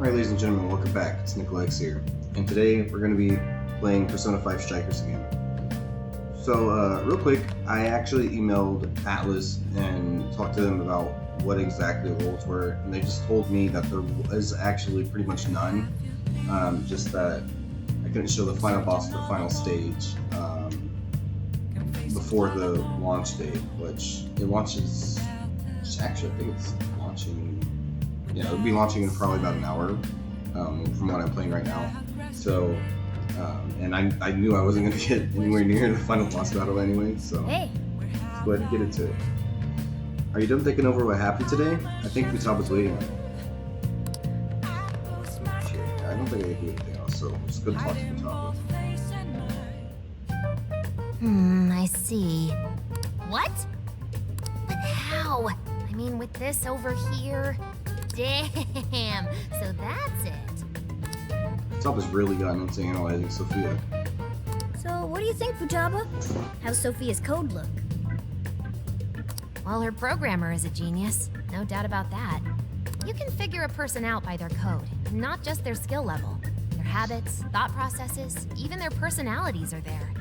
Alright, ladies and gentlemen, welcome back. It's Nicolex here. And today we're going to be playing Persona 5 Strikers again. So, real quick, I actually emailed Atlas and talked to them about what exactly the roles were, and they just told me that there was actually pretty much none. Just that I couldn't show the final boss at the final stage before the launch date, which it launches. Actually, I think it's launching. Yeah, it'll be launching in probably about an hour from what I'm playing right now. So, and I knew I wasn't going to get anywhere near the final boss battle anyway, so hey. Let's go ahead and get into it. Are you done thinking over what happened today? I think Futaba's waiting on you. Shit, I don't think I can do anything else, so let's go talk to Futaba. I see. What? But how? I mean, with this over here? Damn, so that's it. Futaba's really gotten into analyzing Sophia. So, what do you think, Futaba? How's Sophia's code look? Well, her programmer is a genius. No doubt about that. You can figure a person out by their code, not just their skill level. Their habits, thought processes, even their personalities are there.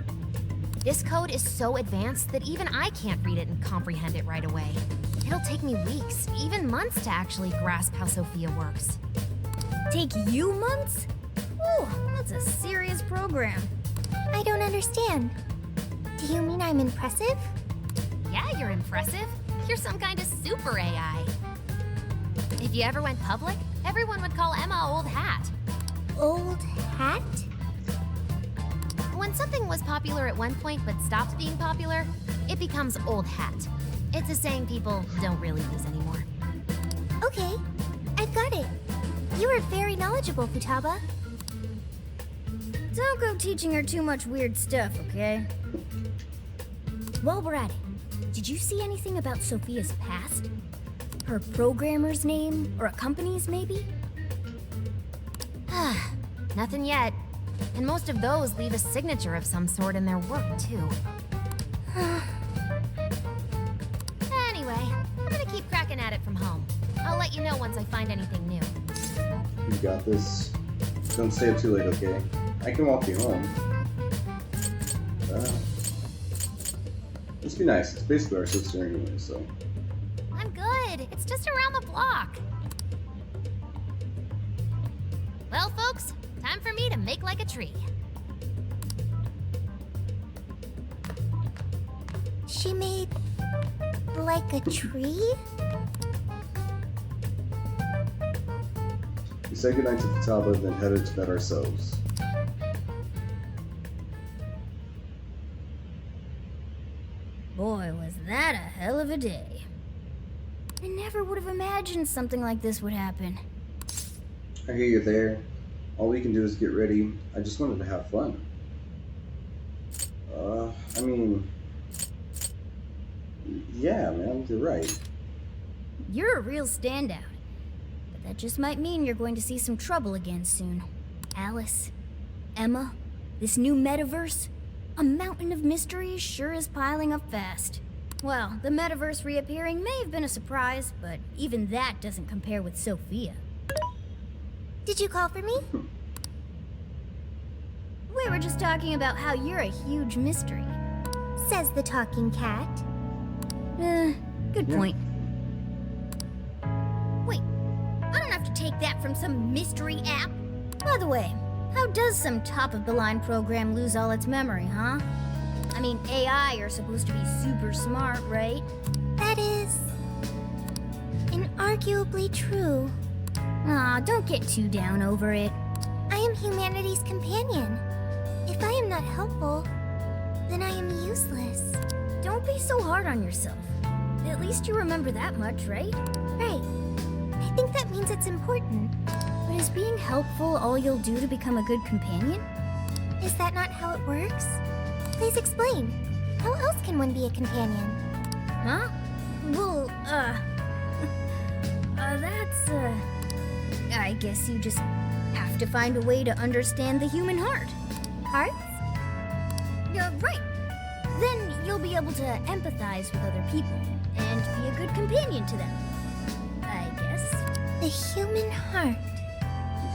This code is so advanced that even I can't read it and comprehend it right away. It'll take me weeks, even months to actually grasp how Sophia works. Take you months? Ooh, that's a serious program. I don't understand. Do you mean I'm impressive? Yeah, you're impressive. You're some kind of super AI. If you ever went public, everyone would call Emma Old Hat. Old hat? When something was popular at one point but stopped being popular, it becomes old hat. It's a saying people don't really use anymore. Okay, I've got it. You are very knowledgeable, Futaba. Don't go teaching her too much weird stuff, okay? While we're at it, did you see anything about Sophia's past? Her programmer's name, or a company's maybe? Nothing yet. And most of those leave a signature of some sort in their work, too. Anyway, I'm gonna keep cracking at it from home. I'll let you know once I find anything new. You got this. Don't stay up too late, okay? I can walk you home. Let's be nice. It's basically our sister anyway, so. I'm good. It's just around the block. Well, folks, time for me to make like a tree. She made like a tree? We said goodnight to Futaba, then headed to bed ourselves. Boy, was that a hell of a day. I never would have imagined something like this would happen. I hear you're there. All we can do is get ready. I just wanted to have fun. I mean... Yeah, man, you're right. You're a real standout. But that just might mean you're going to see some trouble again soon. Alice, Emma, this new metaverse, a mountain of mysteries sure is piling up fast. Well, the metaverse reappearing may have been a surprise, but even that doesn't compare with Sophia. Did you call for me? We were just talking about how you're a huge mystery. Says the talking cat. Good point. Wait, I don't have to take that from some mystery app. By the way, how does some top-of-the-line program lose all its memory, huh? I mean, AI are supposed to be super smart, right? That is... inarguably true. Aw, don't get too down over it. I am humanity's companion. If I am not helpful, then I am useless. Don't be so hard on yourself. At least you remember that much, right? Right. I think that means it's important. But is being helpful all you'll do to become a good companion? Is that not how it works? Please explain. How else can one be a companion? Huh? Well, that's, I guess you just have to find a way to understand the human heart. Hearts? Right. Then you'll be able to empathize with other people and be a good companion to them. I guess. The human heart.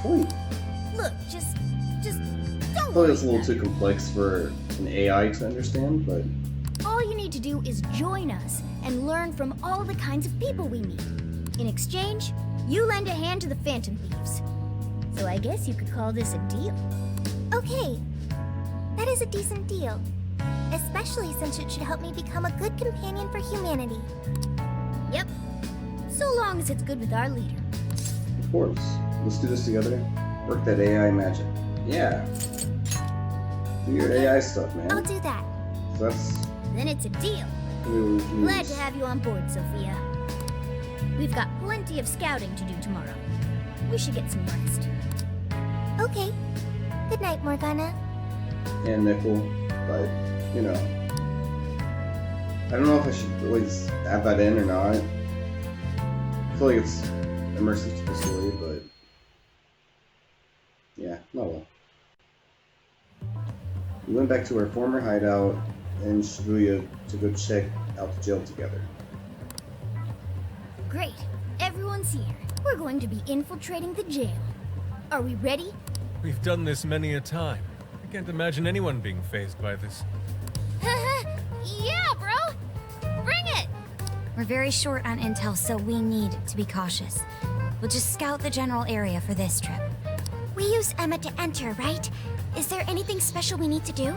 Look, just don't I feel like worry it's a little about too complex for an AI to understand, but it. All you need to do is join us and learn from all the kinds of people we meet. In exchange, you lend a hand to the Phantom Thieves. So I guess you could call this a deal. Okay, that is a decent deal. Especially since it should help me become a good companion for humanity. Yep. So long as it's good with our leader. of course. Let's do this together. Work that AI magic. Yeah. Do your AI stuff, man. I'll do that. So that's Then it's a deal. new Glad news. to have you on board, Sophia. We've got plenty of scouting to do tomorrow. We should get some rest. Okay. Good night, Morgana. And nickel, but you know, I don't know if I should really add that in or not. I feel like it's immersive to the story, but yeah, not well. We went back to our former hideout in Shibuya to go check out the jail together. Great. Everyone's here. We're going to be infiltrating the jail. Are we ready? We've done this many a time. I can't imagine anyone being fazed by this. Yeah, bro! Bring it! We're very short on intel, so we need to be cautious. We'll just scout the general area for this trip. We use Emma to enter, right? Is there anything special we need to do?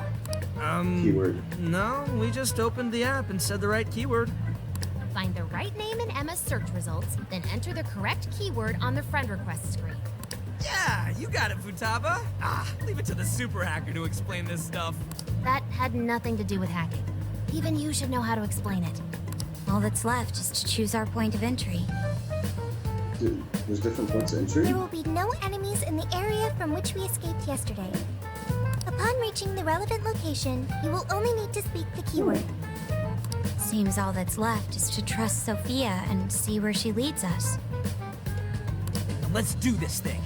Keyword. No, we just opened the app and said the right keyword. Find the right name in Emma's search results, then enter the correct keyword on the friend request screen. Yeah, you got it, Futaba. Leave it to the super hacker to explain this stuff. That had nothing to do with hacking. Even you should know how to explain it. All that's left is to choose our point of entry. Dude, there's different points of entry. There will be no enemies in the area from which we escaped yesterday. Upon reaching the relevant location, you will only need to speak the keyword. Seems all that's left is to trust Sophia and see where she leads us. Let's do this thing.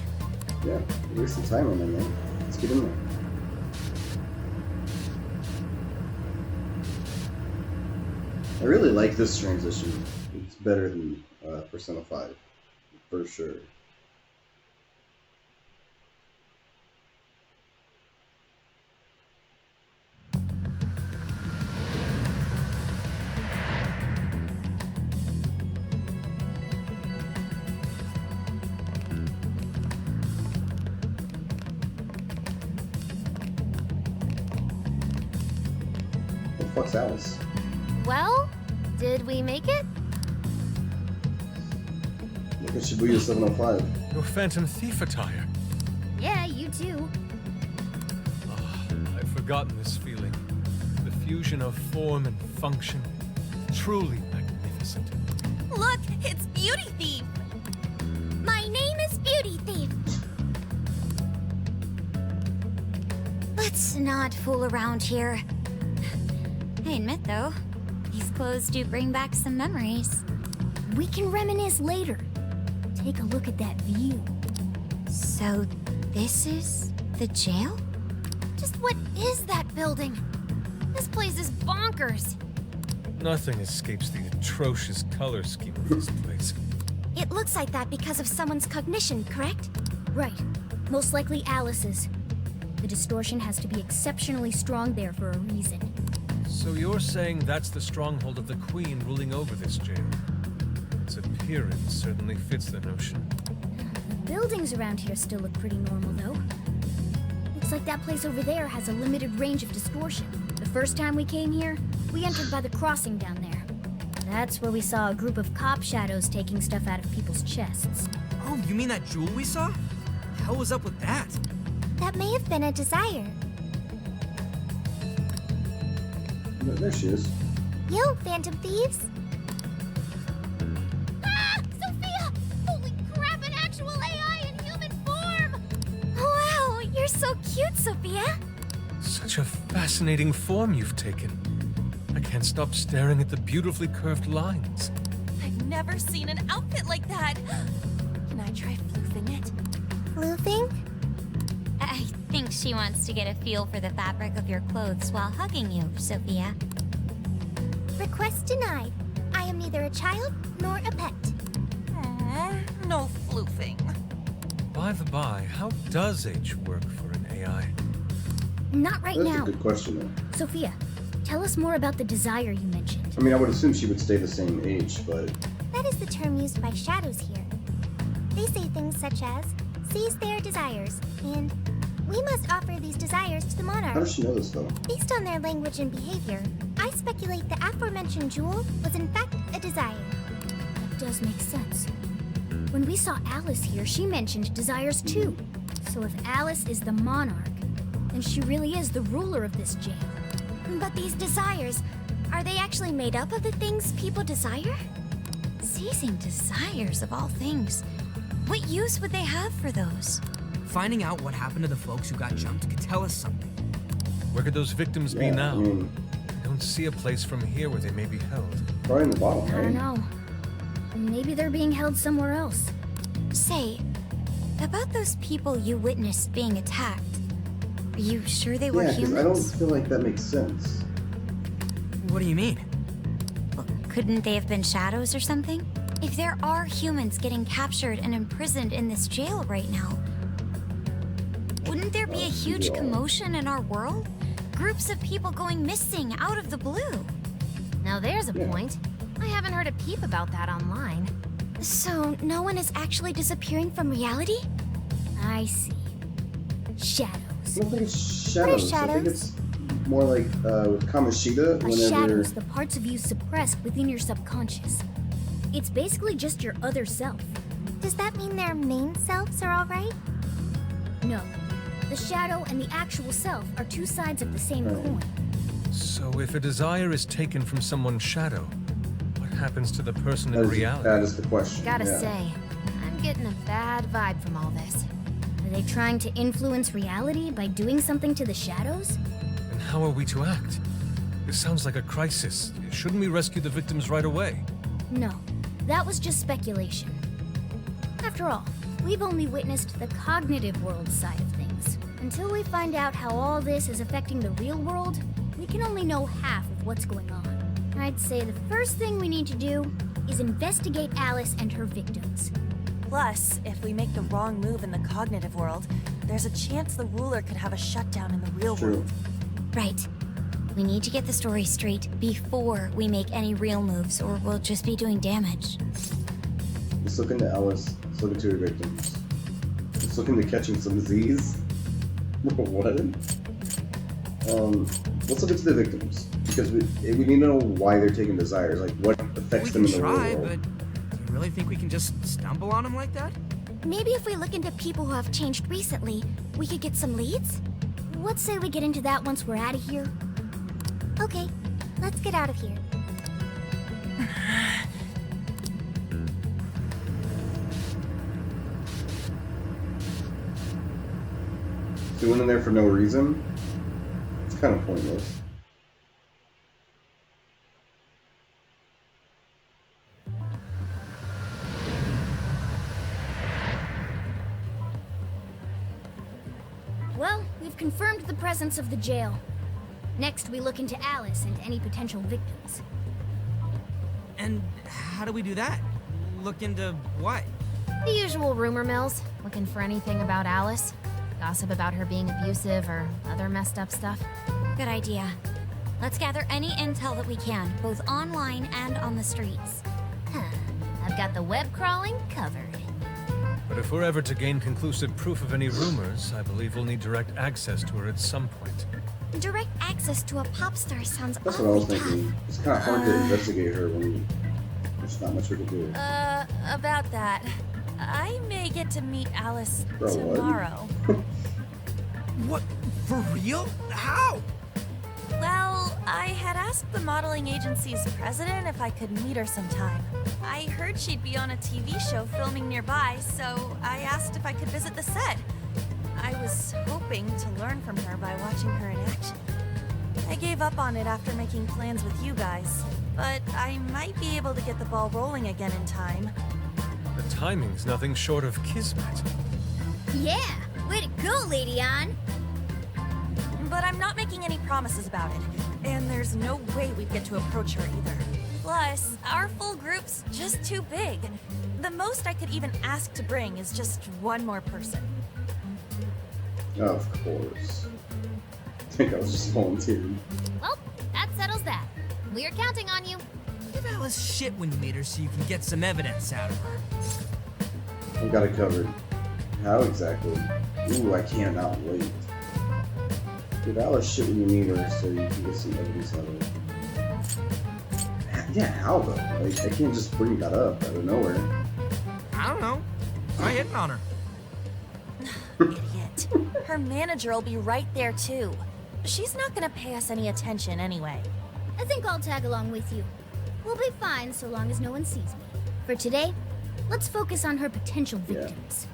Yeah, you're wasting time on that, man. Let's get in there. I really like this transition. It's better than Persona 5, for sure. What the fuck's Alice? Well, did we make it? Look at Shibuya 705. Your Phantom Thief attire. Yeah, you too. I've forgotten this feeling. The fusion of form and function. Truly magnificent. Look, it's Beauty Thief! My name is Beauty Thief! Let's not fool around here. I admit, though, these clothes do bring back some memories. We can reminisce later. Take a look at that view. So, this is the jail? Just what is that building? This place is bonkers. Nothing escapes the atrocious color scheme of this place. It looks like that because of someone's cognition, correct? Right. Most likely Alice's. The distortion has to be exceptionally strong there for a reason. So you're saying that's the stronghold of the Queen ruling over this jail? Its appearance certainly fits the notion. The buildings around here still look pretty normal, though. Looks like that place over there has a limited range of distortion. The first time we came here, we entered by the crossing down there. That's where we saw a group of cop shadows taking stuff out of people's chests. Oh, you mean that jewel we saw? Hell was up with that? That may have been a desire. There she is. Yo, Phantom Thieves! Ah! Sophia! Holy crap, an actual AI in human form! Wow, you're so cute, Sophia! Such a fascinating form you've taken. I can't stop staring at the beautifully curved lines. I've never seen an outfit like that. Can I try floofing it? Floofing? I think she wants to get a feel for the fabric of your clothes while hugging you, Sophia. Request denied. I am neither a child nor a pet. No floofing. By the by, how does age work for an AI? Not right That's now. a good question, though. Sophia, tell us more about the desire you mentioned. I mean, I would assume she would stay the same age, but That is the term used by shadows here. They say things such as, seize their desires, and we must offer these desires to the how monarch. does she know this, though? Based on their language and behavior, I speculate the aforementioned jewel was in fact a desire. That does make sense. When we saw Alice here, she mentioned desires too. So if Alice is the monarch, then she really is the ruler of this jail. But these desires, are they actually made up of the things people desire? Seizing desires of all things. What use would they have for those? Finding out what happened to the folks who got jumped could tell us something. Where could those victims be Yeah, now? I mean, I don't see a place from here where they may be held. probably in the bottom, I right? don't know. Maybe they're being held somewhere else. Say, about those people you witnessed being attacked, are you sure they were Yeah, because I don't humans? feel like that makes sense. What do you mean? Well, couldn't they have been shadows or something? If there are humans getting captured and imprisoned in this jail right now, wouldn't there be a huge yeah. commotion in our world? Groups of people going missing out of the blue. Now there's a Yeah. point. I haven't heard a peep about that online. So, no one is actually disappearing from reality? I see. I Shadows. don't think it's shadows. I think shadows? it's more like with Kamoshida, A whenever... shadow is the parts of you suppressed within your subconscious. It's basically just your other self. Does that mean their main selves are alright? No. The shadow and the actual self are two sides of the same coin. So if a desire is taken from someone's shadow, what happens to the person in That reality? is the question. Gotta yeah. say, I'm getting a bad vibe from all this. Are they trying to influence reality by doing something to the shadows? And how are we to act? This sounds like a crisis. Shouldn't we rescue the victims right away? No. That was just speculation. After all, we've only witnessed the cognitive world side of things. Until we find out how all this is affecting the real world, we can only know half of what's going on. I'd say the first thing we need to do is investigate Alice and her victims. Plus, if we make the wrong move in the cognitive world, there's a chance the ruler could have a shutdown in the real True. world. Right. We need to get the story straight before we make any real moves, or we'll just be doing damage. Let's look into Alice. Let's look into her victims. Let's look into catching some Z's. What? Let's look into the victims. Because we need to know why they're taking desires. Like, what affects We them can in the try, real but world. do you really think we can just stumble on them like that? Maybe if we look into people who have changed recently, we could get some leads? Let's say we get into that once we're out of here. Okay, let's get out of here. She went in there for no reason. It's kind of pointless. Well, we've confirmed the presence of the jail. Next, we look into Alice and any potential victims. And how do we do that? Look into what? The usual rumor mills, looking for anything about Alice. Gossip about her being abusive or other messed up stuff. Good idea. Let's gather any intel that we can, both online and on the streets. Huh. I've got the web crawling covered. But if we're ever to gain conclusive proof of any rumors, I believe we'll need direct access to her at some point. Direct access to a pop star sounds That's what I was awfully tough. thinking. It's kind of hard to investigate her when there's not much we can do. About that. I may get to meet Alice Bro, what? tomorrow. What? For real? How? Well, I had asked the modeling agency's president if I could meet her sometime. I heard she'd be on a TV show filming nearby, so I asked if I could visit the set. I was hoping to learn from her by watching her in action. I gave up on it after making plans with you guys, but I might be able to get the ball rolling again in time. The timing's nothing short of kismet. Yeah! Way to go, Lady Ann! But I'm not making any promises about it, and there's no way we'd get to approach her either. Plus, our full group's just too big. The most I could even ask to bring is just one more person. Of course. I think I was just volunteering. Well, that settles that. We're counting on you. Give Alice shit when you meet her so you can get some evidence out of her. I've got it covered. How exactly? Ooh, I cannot wait. Give Alice shit when you meet her so you can get some evidence out of it. Yeah, how though? Like, I can't just bring that up out of nowhere. I don't know. Try hitting on her. Idiot. Her manager will be right there too. She's not gonna pay us any attention anyway. I think I'll tag along with you. We'll be fine so long as no one sees me. For today, let's focus on her potential victims.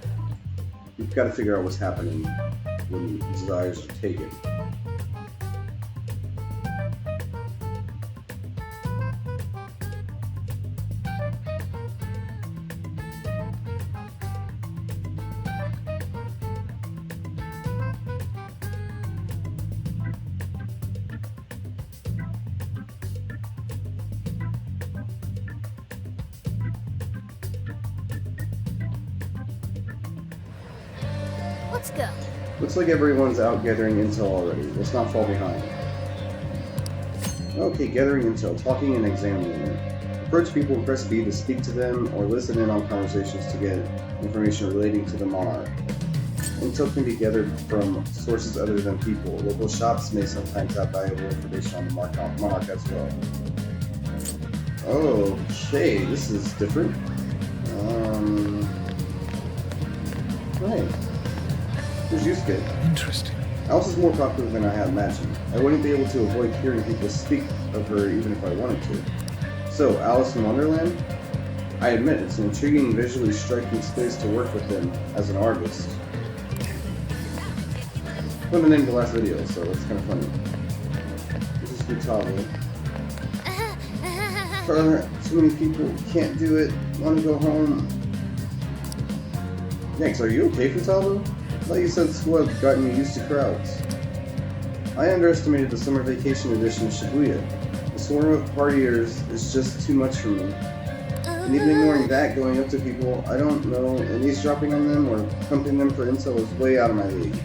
You've got to figure out what's happening when desires are taken. Let's go. Looks like everyone's out gathering intel already. Let's not fall behind. Okay, gathering intel, talking and examining it. Approach people and press B to speak to them or listen in on conversations to get information relating to the monarch. Intel can be gathered from sources other than people. Local shops may sometimes have valuable information on the monarch as well. Okay, this is different. Right. Here's Yusuke. Interesting. Alice is more popular than I had imagined. I wouldn't be able to avoid hearing people speak of her even if I wanted to. So, Alice in Wonderland? I admit, it's an intriguing, visually striking space to work within as an artist. Put the name of the last video, so it's kind of funny. This is Futaba. Too many people can't do it. Want to go home. Thanks, are you okay, Futaba? I thought you said school had gotten you used to crowds. I underestimated the summer vacation edition of Shibuya. The swarm of partiers is just too much for me. And even ignoring that, going up to people I don't know and eavesdropping on them or pumping them for intel is way out of my league.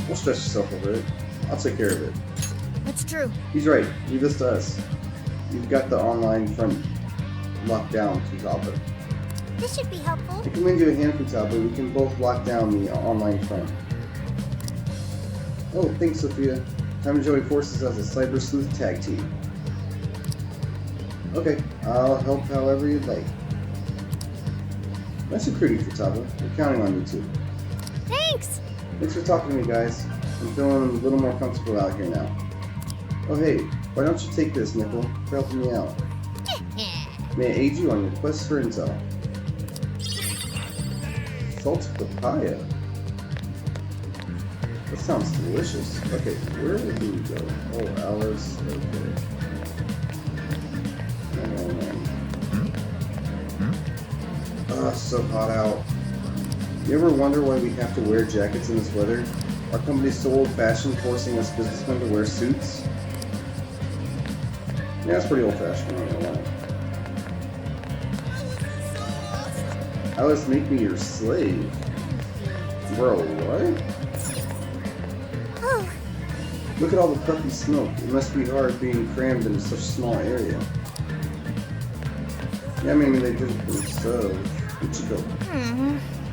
Don't stress yourself over it. I'll take care of it. That's true. He's right. Leave this to us. You've got the online front locked down, Futaba. This should be helpful. I can lend you a hand, Futaba. We can both lock down the online front. Oh, thanks, Sophia. Time to join forces as a cyber sleuth tag team. Okay, I'll help however you'd like. Nice recruiting, Futaba. We're counting on you too. Thanks! Thanks for talking to me, guys. I'm feeling a little more comfortable out here now. Oh hey, why don't you take this, Nickel, for helping me out? May I aid you on your quest for intel? Salted papaya. That sounds delicious. Okay, where did we go? Oh, Alice. Okay. It's so hot out. You ever wonder why we have to wear jackets in this weather? Our company's so old-fashioned, forcing us businessmen to wear suits. Yeah, it's pretty old-fashioned, I'm not gonna lie. Alice, make me your slave. Bro, what? Oh, Look at all the puffy smoke. It must be hard being crammed in such a small area. Yeah, maybe they did it themselves. Puchiko.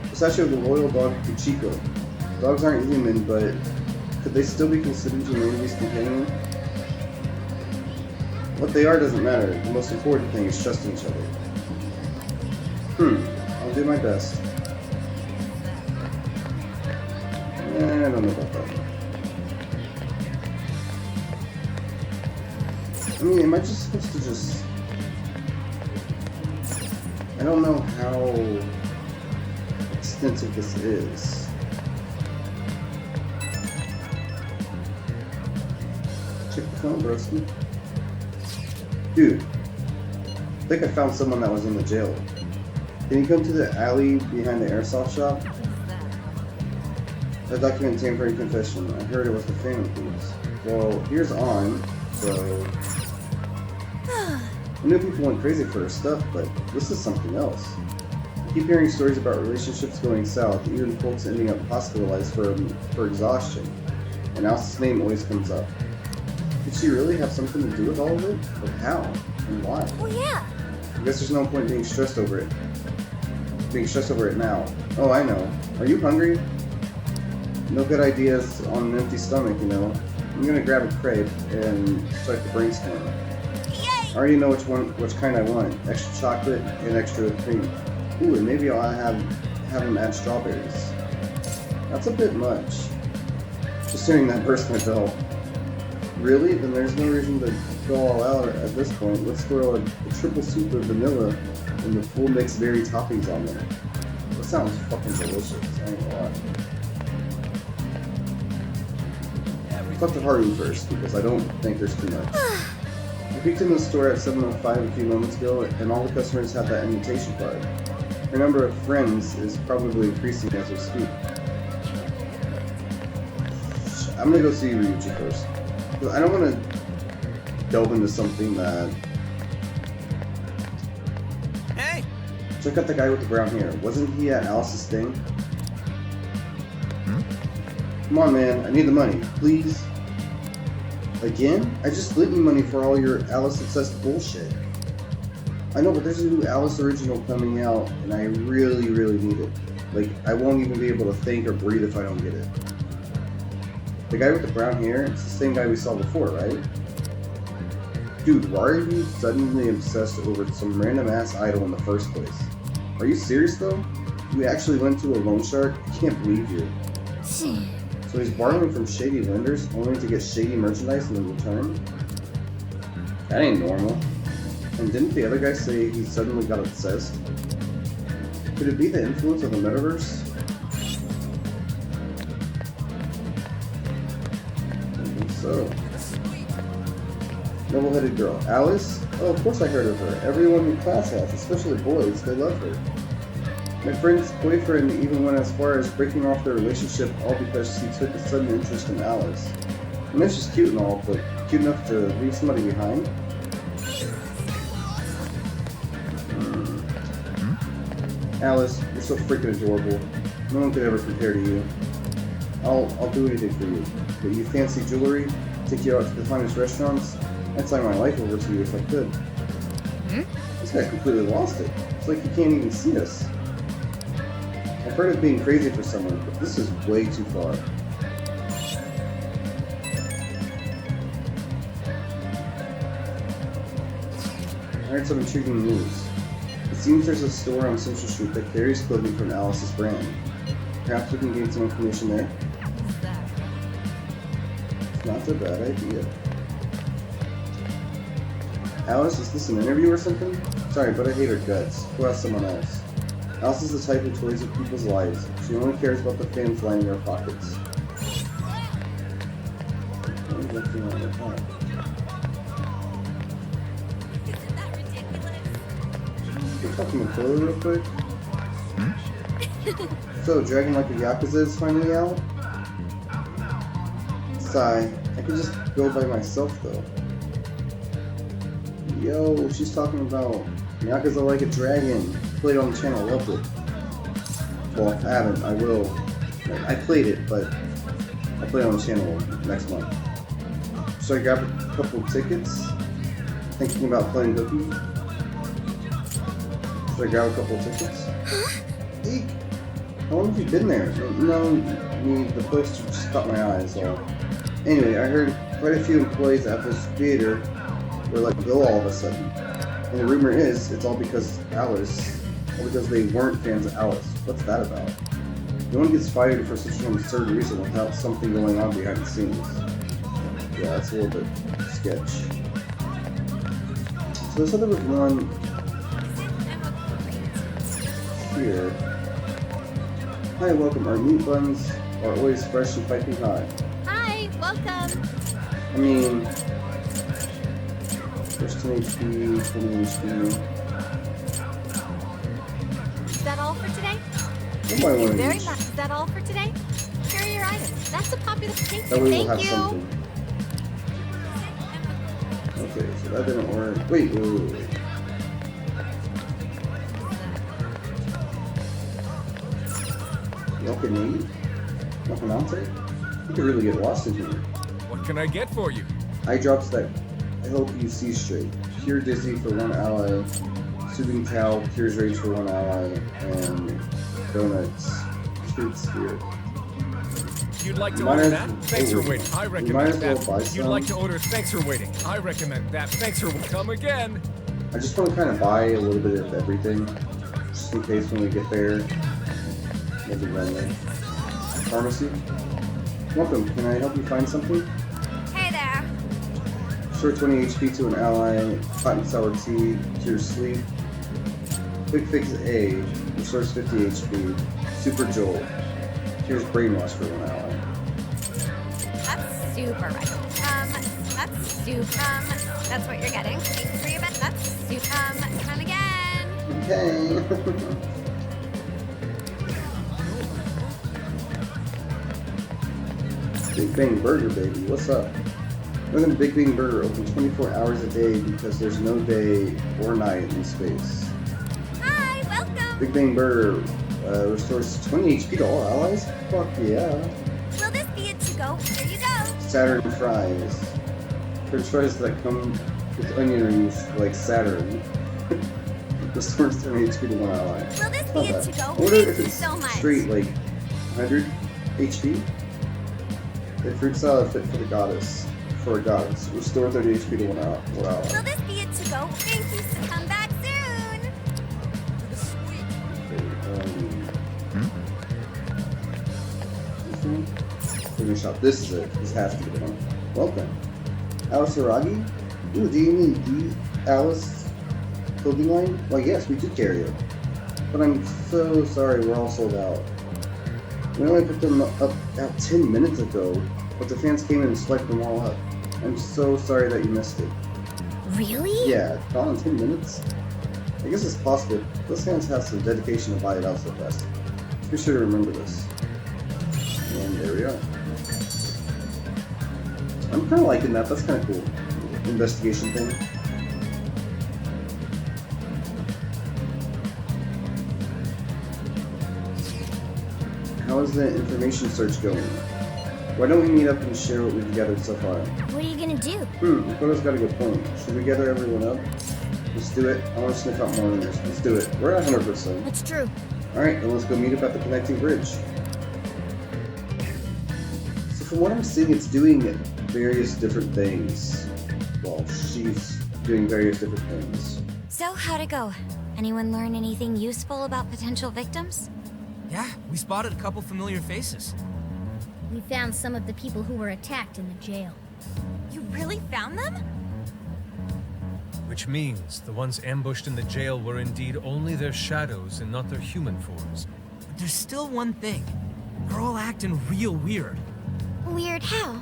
Pistachio, the loyal dog Puchiko. Dogs aren't human, but could they still be considered humanity's companion? What they are doesn't matter. The most important thing is trusting each other. I'll do my best. I don't know about that. I mean, am I just supposed to just... I don't know how extensive this is. Check the phone, broski. Dude, I think I found someone that was in the jail. Can you come to the alley behind the airsoft shop? That document tampering confession. I heard it was the family piece. Well, here's on, so... I knew people went crazy for her stuff, but this is something else. I keep hearing stories about relationships going south, even folks ending up hospitalized for exhaustion. And Alice's name always comes up. Did she really have something to do with all of it? But how? And why? Oh, yeah. I guess there's no point being stressed over it. Now. Oh, I know. Are you hungry? No good ideas on an empty stomach, you know. I'm gonna grab a crepe and start the brainstorm. I already know which kind I want. Extra chocolate and extra cream. Ooh, and maybe I'll have them add strawberries. That's a bit much. Just hearing that burst my belt. Really? Then there's no reason to go all out at this point. Let's throw a triple soup of vanilla and the full mixed berry toppings on there. That sounds fucking delicious. I ain't gonna lie. Talk to Haru first, because I don't think there's too much. I peeked in the store at 7:05 a few moments ago, and all the customers have that invitation card. Her number of friends is probably increasing as we speak. I'm gonna go see Ryuji first. I don't want to delve into something that... Hey! Check out the guy with the brown hair. Wasn't he at Alice's thing? Come on, man. I need the money. Please? Again? I just lent you money for all your Alice-obsessed bullshit. I know, but there's a new Alice original coming out, and I really, really need it. Like, I won't even be able to think or breathe if I don't get it. The guy with the brown hair, it's the same guy we saw before, right? Dude, why are you suddenly obsessed over some random-ass idol in the first place? Are you serious, though? You actually went to a loan shark? I can't believe you. So he's borrowing from shady lenders only to get shady merchandise in return? That ain't normal. And didn't the other guy say he suddenly got obsessed? Could it be the influence of the metaverse? I think so. Level-headed girl. Alice? Oh, of course I heard of her. Everyone in class has, especially boys. They love her. My friend's boyfriend even went as far as breaking off their relationship all because he took a sudden interest in Alice. And that's just cute and all, but cute enough to leave somebody behind? Alice, you're so freaking adorable. No one could ever compare to you. I'll do anything for you. But you fancy jewelry? Take you out to the finest restaurants? I'd sign my life over to you if I could. This guy completely lost it. It's like he can't even see us. I've heard of being crazy for someone, but this is way too far. I heard some intriguing news. It seems there's a store on Central Street that carries clothing from Alice's brand. Perhaps we can gain some information there. It's not a bad idea. Alice, is this an interview or something? Sorry, but I hate her guts. Go ask someone else. Alice is the type who toys with people's lives. She only cares about the fans lining her pockets. Isn't that ridiculous? Can you talk to Makoto real quick? So, Dragon Like a Yakuza is finally out? Sigh. I could just go by myself though. Yo, she's talking about Yakuza Like a Dragon. Played on the channel, loved it. Well, I haven't, I will. I played it, but I'll play it on the channel next month. So I grabbed a couple tickets. Thinking about playing Hooky. So I grabbed a couple tickets. Eek! How long have you been there? No, the poster just caught my eye, so. Anyway, I heard quite a few employees at this theater were let go all of a sudden. And the rumor is, it's all because they weren't fans of Alice. What's that about? No one gets fired for such an absurd reason without something going on behind the scenes. Yeah, that's a little bit sketch. So this other was one here. Hi, welcome. Our meat buns are always fresh and piping hot. Hi, welcome. I mean, first 10 HP, 20 HP. Is that all for today? One by one Very each. much. Is that all for today? Here are your items. That's a popular thank That you. way we'll Thank have you. something. Okay, so that didn't work. Wait. Welcome, Welcome, you could really get lost in here. What can I get for you? Eye drops that help you see straight. Cure dizzy for one ally. Soothing towel cures rage for one ally. And donuts cured spirit. You'd like to Might order as- that? Thanks for oh, waiting. I you recommend might as that. well buy You'd some. like to order thanks for waiting. I recommend that. Thanks for come again. I just want to kind of buy a little bit of everything, just in case when we get there. Maybe run there. Pharmacy. Welcome. Can I help you find something? Hey there. Restore 20 HP to an ally. Hot and sour tea cures sleep. Quick fix A restores 50 HP. Super Joel cures brainwash for one ally. That's super right. That's super. That's what you're getting. Thanks for your bet. That's super. Come again. Okay. Big Bang Burger, baby. What's up? Welcome to Big Bang Burger. Open 24 hours a day because there's no day or night in space. Hi, welcome. Big Bang Burger restores 20 HP to all allies? Fuck yeah. Will this be it to go? Here you go. Saturn fries. French fries that come with onion rings like Saturn. Restores 20 HP to one ally. Will this be Not it bad. to go? I wonder Thank if you it's so much. straight like 100 HP. The fruit salad fit for the goddess. For a goddess. Restore 30 HP to one ally. Wow. Will this be it to go? Thank you. So come back soon. Finish up. This is it. This has to be the one. Welcome. Alice Aragi? Ooh, do you mean the Alice clothing line? Well, yes, we do carry it. But I'm so sorry, we're all sold out. We only put them up about 10 minutes ago, but the fans came in and swiped them all up. I'm so sorry that you missed it. Really? Yeah, gone in 10 minutes? I guess it's possible. Those fans have some dedication to buy it out so fast. Be sure to remember this. And there we are. I'm kind of liking that. That's kind of cool. Investigation thing. How is the information search going? Why don't we meet up and share what we've gathered so far? What are you gonna do? Dakota's got a good point. Should we gather everyone up? Let's do it. I want to sniff out more than this. Let's do it. We're at 100%. That's true. Alright, then let's go meet up at the connecting bridge. So from what I'm seeing, it's doing various different things. Well, she's doing various different things. So, how'd it go? Anyone learn anything useful about potential victims? Yeah, we spotted a couple familiar faces. We found some of the people who were attacked in the jail. You really found them? Which means the ones ambushed in the jail were indeed only their shadows and not their human forms. But there's still one thing. They're all acting real weird. Weird how?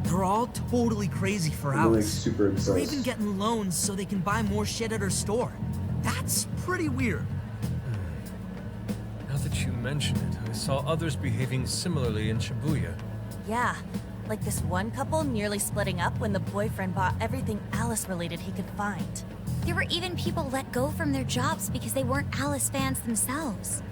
They're all totally crazy for I'm like Alice. super They're even obsessed. getting loans so they can buy more shit at her store. That's pretty weird. Now that you mention it, I saw others behaving similarly in Shibuya. Yeah, like this one couple nearly splitting up when the boyfriend bought everything Alice-related he could find. There were even people let go from their jobs because they weren't Alice fans themselves.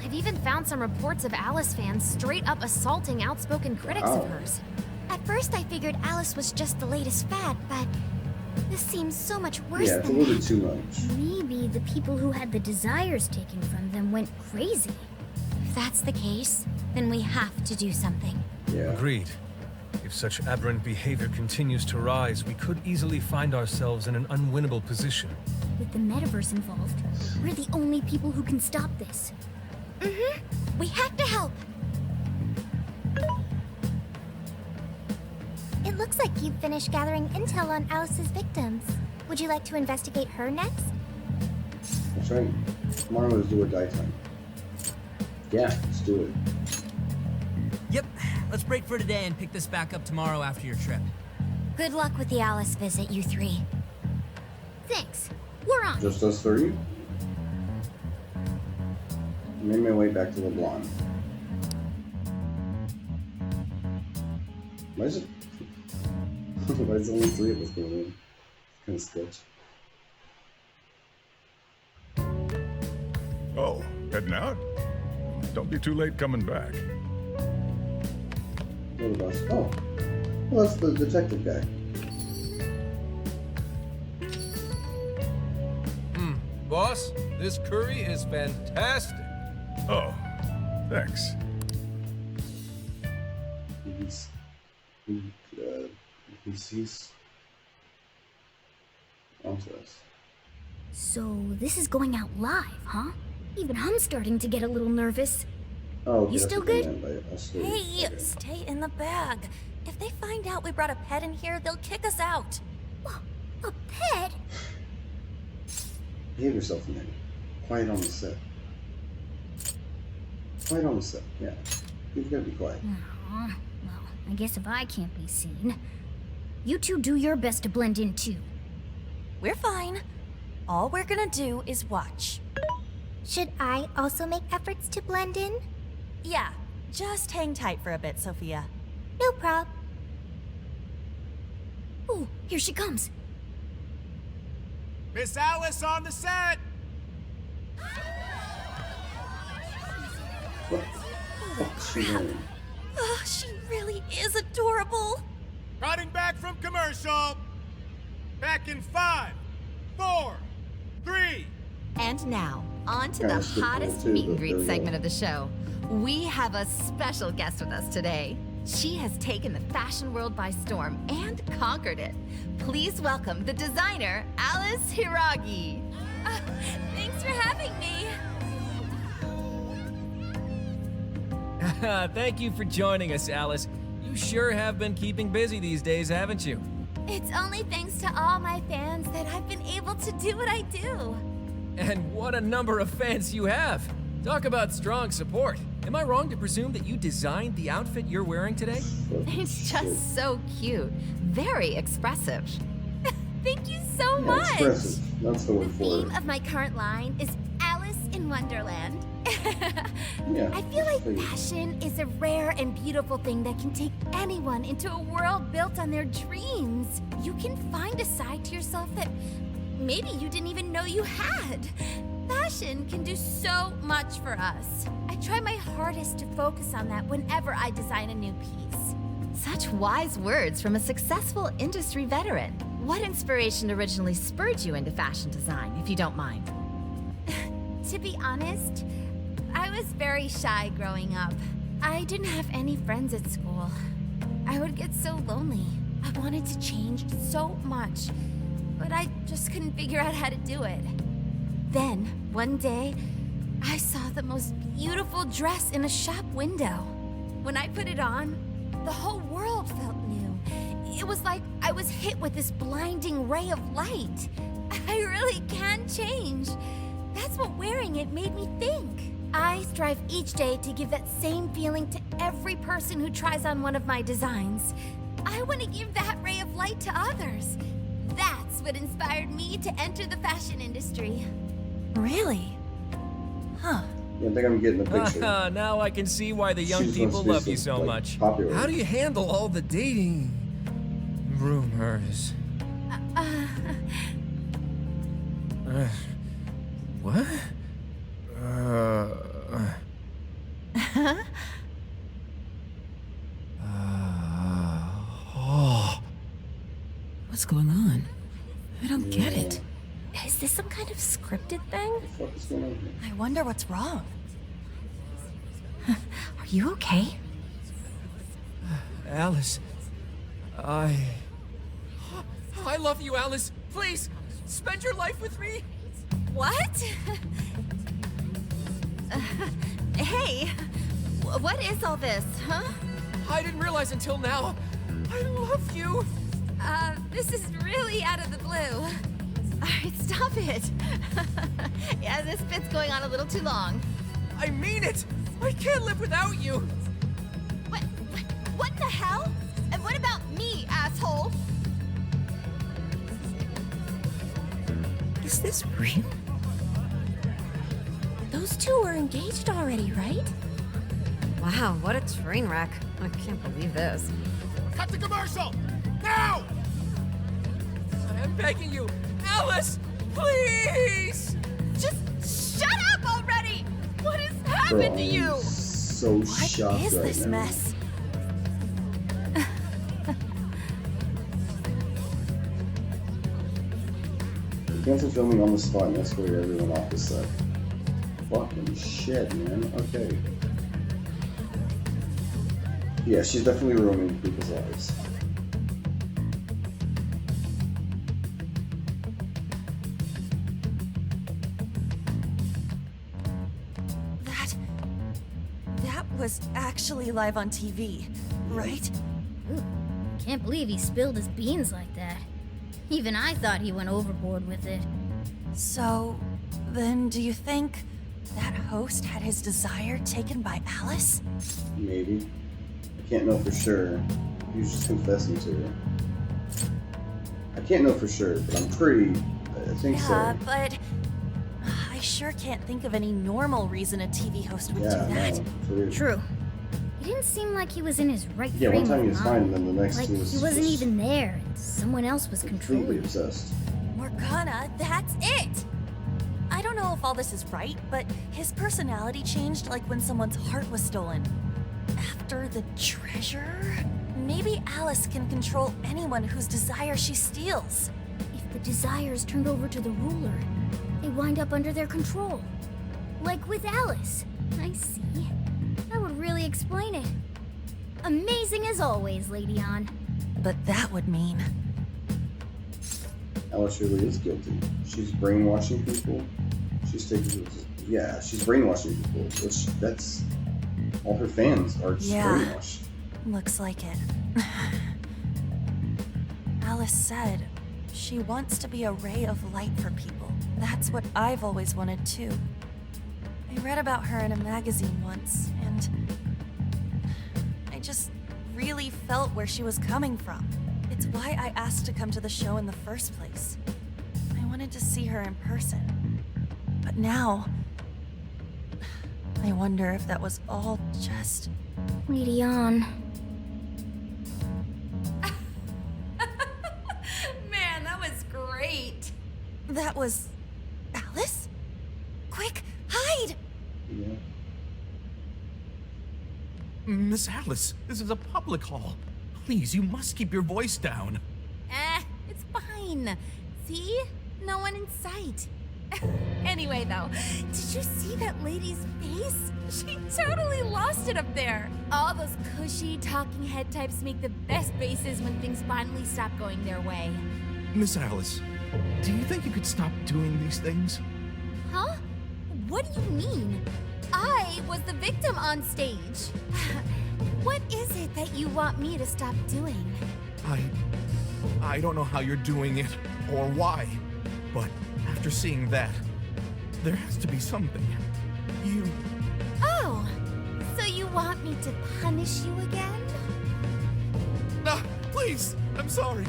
I've even found some reports of Alice fans straight up assaulting outspoken critics Wow. of hers. At first I figured Alice was just the latest fad, but this seems so much worse Yeah, it's a than little that. bit too much. Maybe the people who had the desires taken from them went crazy. If that's the case, then we have to do something. Yeah. Agreed. If such aberrant behavior continues to rise, we could easily find ourselves in an unwinnable position. With the metaverse involved, we're the only people who can stop this. We have to help! It looks like you've finished gathering intel on Alice's victims. Would you like to investigate her next? That's right. Tomorrow is do or die time. Yeah, let's do it. Yep, let's break for today and pick this back up tomorrow after your trip. Good luck with the Alice visit, you three. Thanks. We're on. Just us three? I made my way back to LeBlanc. Why is it? Why is only three of us going in? Kind of sketch. Oh, heading out? Don't be too late coming back. What about? Oh, well, that's the detective guy. Boss, this curry is fantastic. Oh, thanks. He's onto us. So this is going out live, huh? Even I'm starting to get a little nervous. Oh, You that's still what they good? meant by us. Hey, stay in the bag. If they find out we brought a pet in here, they'll kick us out. A pet? Behave yourself, man. Quiet on the set. Quiet on the set. Yeah, you've got to be quiet. Aw, well, I guess if I can't be seen, you two do your best to blend in too. We're fine. All we're gonna do is watch. Should I also make efforts to blend in? Yeah, just hang tight for a bit, Sophia. No prob. Oh, here she comes. Miss Alice on the set! What the fuck's she wearing? Oh, she really is adorable. Cutting back from commercial. Back in 5, 4, 3. And now, on to Kinda the skip hottest that too, meet and but there greet we segment go. of the show. We have a special guest with us today. She has taken the fashion world by storm and conquered it. Please welcome the designer, Alice Hiragi. Thanks for having me. Thank you for joining us, Alice. You sure have been keeping busy these days, haven't you? It's only thanks to all my fans that I've been able to do what I do. And what a number of fans you have. Talk about strong support. Am I wrong to presume that you designed the outfit you're wearing today? It's just so cute. Very expressive. Thank you so Yeah, much. expressive. That's the The word for theme it. of my current line is Alice in Wonderland. Yeah. I feel like please. passion is a rare and beautiful thing that can take anyone into a world built on their dreams. You can find a side to yourself that maybe you didn't even know you had. Passion can do so much for us. I try my hardest to focus on that whenever I design a new piece. Such wise words from a successful industry veteran. What inspiration originally spurred you into fashion design, if you don't mind? To be honest, I was very shy growing up. I didn't have any friends at school. I would get so lonely. I wanted to change so much, but I just couldn't figure out how to do it. Then, one day, I saw the most beautiful dress in a shop window. When I put it on, the whole world felt new. It was like I was hit with this blinding ray of light. I really can change. That's what wearing it made me think. I strive each day to give that same feeling to every person who tries on one of my designs. I want to give that ray of light to others. That's what inspired me to enter the fashion industry. Really? Huh. Yeah, I think I'm getting the picture. Now I can see why the young She's people supposed to be love you so, so like, much. popular. How do you handle all the dating rumors? What? Oh. What's going on? I don't get it. Is this some kind of scripted thing? What is going on here? I wonder what's wrong. Are you okay? Alice, I love you, Alice. Please, spend your life with me. What? Hey, what is all this, huh? I didn't realize until now. I love you. This is really out of the blue. All right, stop it. Yeah, this bit's going on a little too long. I mean it. I can't live without you. What the hell? And what about me, asshole? Is this real? Those two were engaged already, right? Wow, what a train wreck. I can't believe this. Cut the commercial! Now! I'm begging you, Alice, please. Just shut up already! What is happening? happened to you? So What shocked is right this now. mess? They canceled filming on the spot and escorted everyone off the set. Fucking shit, man. Okay. Yeah, she's definitely ruining people's lives. That was actually live on TV, right? Ooh, can't believe he spilled his beans like that. Even I thought he went overboard with it. So, then do you think that host had his desire taken by Alice? Maybe. I can't know for sure. He was just confessing to her. I can't know for sure, but I'm pretty... I think Yeah, so. but I sure can't think of any normal reason a TV host would do that. No, it's weird. True. He didn't seem like he was in his right Yeah, frame one time of he was mind. fine, and then the next Like he was he wasn't just even there, and someone else was completely controlling. obsessed. Morgana, that's it! I don't know if all this is right, but his personality changed like when someone's heart was stolen. After the treasure? Maybe Alice can control anyone whose desire she steals. If the desire is turned over to the ruler, they wind up under their control. Like with Alice. I see. That would really explain it. Amazing as always, Lady Ann. But that would mean... Alice really is guilty. She's brainwashing people. She's taking... Yeah, she's brainwashing people, which that's... All her fans are just Yeah. brainwashed. Looks like it. Alice said she wants to be a ray of light for people. That's what I've always wanted too. I read about her in a magazine once, and I just really felt where she was coming from. It's why I asked to come to the show in the first place. I wanted to see her in person. But now, I wonder if that was all just... Lady Ann. Man, that was great. That was... Alice? Quick, hide! Yeah. Miss Alice, this is a public hall. Please, you must keep your voice down. It's fine. See? No one in sight. Anyway, though, did you see that lady's face? She totally lost it up there. All those cushy talking head types make the best faces when things finally stop going their way. Miss Alice, do you think you could stop doing these things? Huh? What do you mean? I was the victim on stage. What is it that you want me to stop doing? I don't know how you're doing it or why, but after seeing that, there has to be something. Oh, so you want me to punish you again? No, please, I'm sorry.